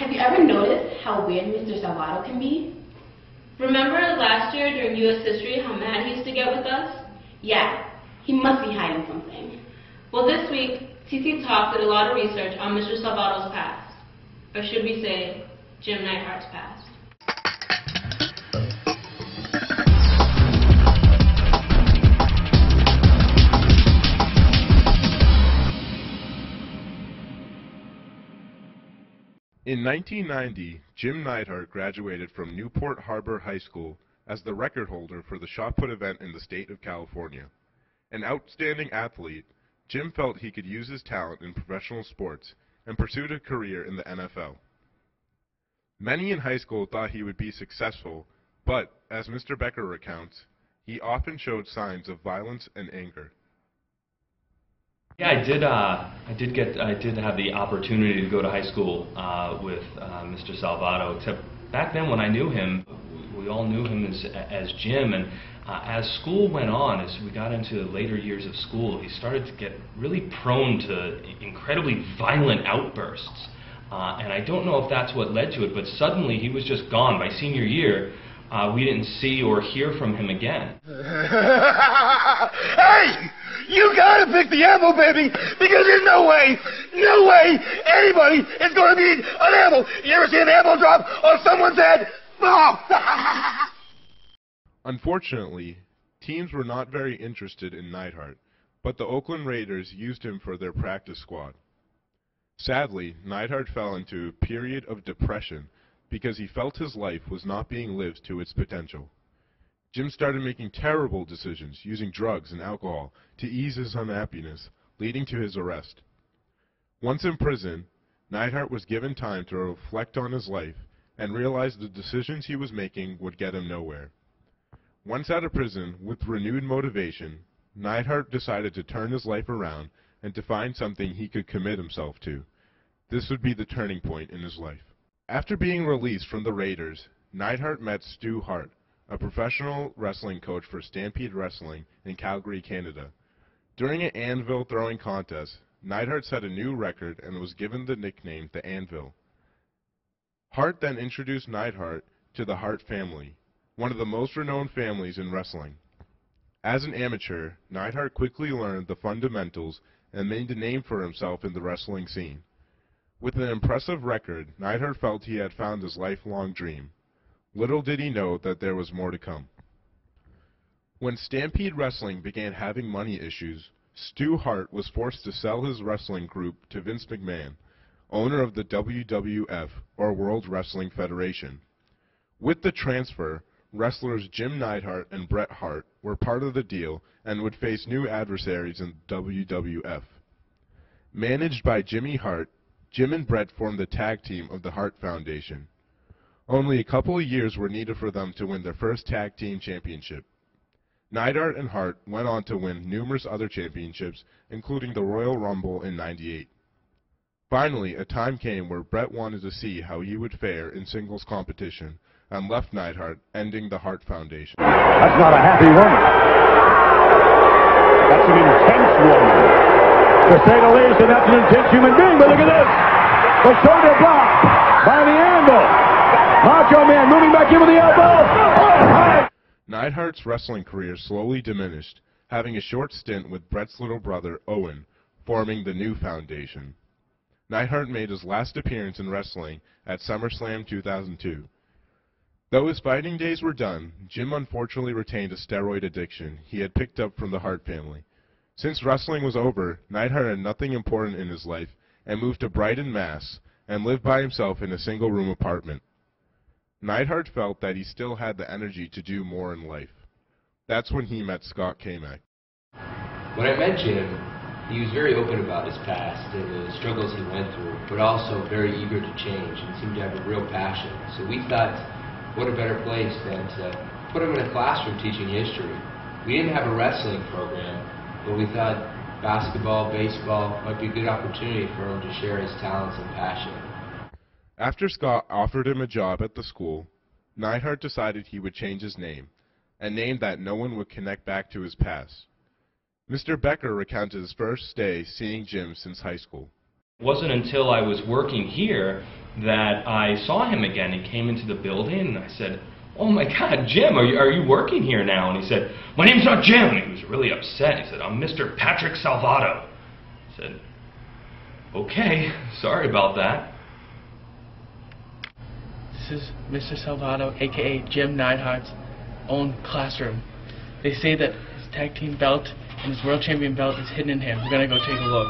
Have you ever noticed how weird Mr. Salvato can be? Remember last year during U.S. history how mad he used to get with us? Yeah, he must be hiding something. Well, this week, TC Talk did a lot of research on Mr. Salvato's past. Or should we say, Jim Neidhart's past. In 1990, Jim Neidhart graduated from Newport Harbor High School as the record holder for the shot put event in the state of California. An outstanding athlete, Jim felt he could use his talent in professional sports and pursued a career in the NFL. Many in high school thought he would be successful, but, as Mr. Becker recounts, he often showed signs of violence and anger. Yeah, I did have the opportunity to go to high school with Mr. Salvato. Except back then, when I knew him, we all knew him as Jim. And as school went on, as we got into the later years of school, he started to get really prone to incredibly violent outbursts. And I don't know if that's what led to it, but suddenly he was just gone. By senior year, we didn't see or hear from him again. Hey! You gotta pick the ammo, baby, because there's no way anybody is gonna need an ammo. You ever see an ammo drop on someone's head? Oh. Unfortunately, teams were not very interested in Neidhart, but the Oakland Raiders used him for their practice squad. Sadly, Neidhart fell into a period of depression because he felt his life was not being lived to its potential. Jim started making terrible decisions, using drugs and alcohol to ease his unhappiness, leading to his arrest. Once in prison, Neidhart was given time to reflect on his life and realize the decisions he was making would get him nowhere. Once out of prison, with renewed motivation, Neidhart decided to turn his life around and to find something he could commit himself to. This would be the turning point in his life. After being released from the Raiders, Neidhart met Stu Hart, a professional wrestling coach for Stampede Wrestling in Calgary, Canada. During an anvil throwing contest, Neidhart set a new record and was given the nickname the Anvil. Hart then introduced Neidhart to the Hart family, one of the most renowned families in wrestling. As an amateur, Neidhart quickly learned the fundamentals and made a name for himself in the wrestling scene. With an impressive record, Neidhart felt he had found his lifelong dream. Little did he know that there was more to come. When Stampede Wrestling began having money issues, Stu Hart was forced to sell his wrestling group to Vince McMahon, owner of the WWF, or World Wrestling Federation. With the transfer, wrestlers Jim Neidhart and Bret Hart were part of the deal and would face new adversaries in WWF. Managed by Jimmy Hart, Jim and Bret formed the tag team of the Hart Foundation. Only a couple of years were needed for them to win their first tag team championship. Neidhart and Hart went on to win numerous other championships, including the Royal Rumble in '98. Finally, a time came where Bret wanted to see how he would fare in singles competition and left Neidhart, ending the Hart Foundation. That's not a happy woman. That's an intense woman. To say the least, and that's an intense human being, but look at this. The shoulder block by the Anvil. Macho Man moving back in with the elbow. Neidhart's wrestling career slowly diminished, having a short stint with Bret's little brother, Owen, forming the new foundation. Neidhart made his last appearance in wrestling at SummerSlam 2002. Though his fighting days were done, Jim unfortunately retained a steroid addiction he had picked up from the Hart family. Since wrestling was over, Neidhart had nothing important in his life and moved to Brighton, Mass., and lived by himself in a single-room apartment. Neidhart felt that he still had the energy to do more in life. That's when he met Scott Kamak. When I met Jim, he was very open about his past and the struggles he went through, but also very eager to change and seemed to have a real passion. So we thought, what a better place than to put him in a classroom teaching history. We didn't have a wrestling program, but we thought basketball, baseball might be a good opportunity for him to share his talents and passion. After Scott offered him a job at the school, Neidhart decided he would change his name, a name that no one would connect back to his past. Mr. Becker recounted his first day seeing Jim since high school. It wasn't until I was working here that I saw him again. He came into the building, and I said, "Oh my God, Jim, are you working here now?" And he said, "My name's not Jim." And he was really upset. He said, "I'm Mr. Patrick Salvato." I said, "Okay, sorry about that." This is Mr. Salvato, aka Jim Neidhart's own classroom. They say that his tag team belt and his world champion belt is hidden in him. We're gonna go take a look.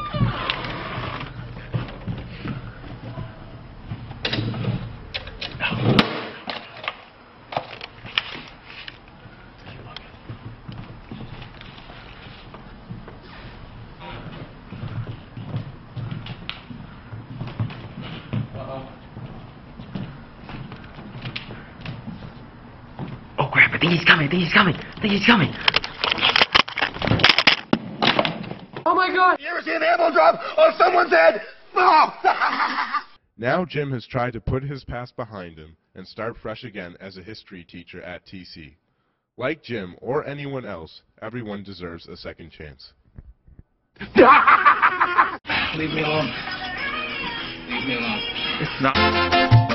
Oh crap, I think he's coming, I think he's coming, I think he's coming. Oh my God! You ever see an ammo drop on someone's head? Oh! Now Jim has tried to put his past behind him and start fresh again as a history teacher at TC. Like Jim or anyone else, everyone deserves a second chance. Leave me alone. Leave me alone. It's not...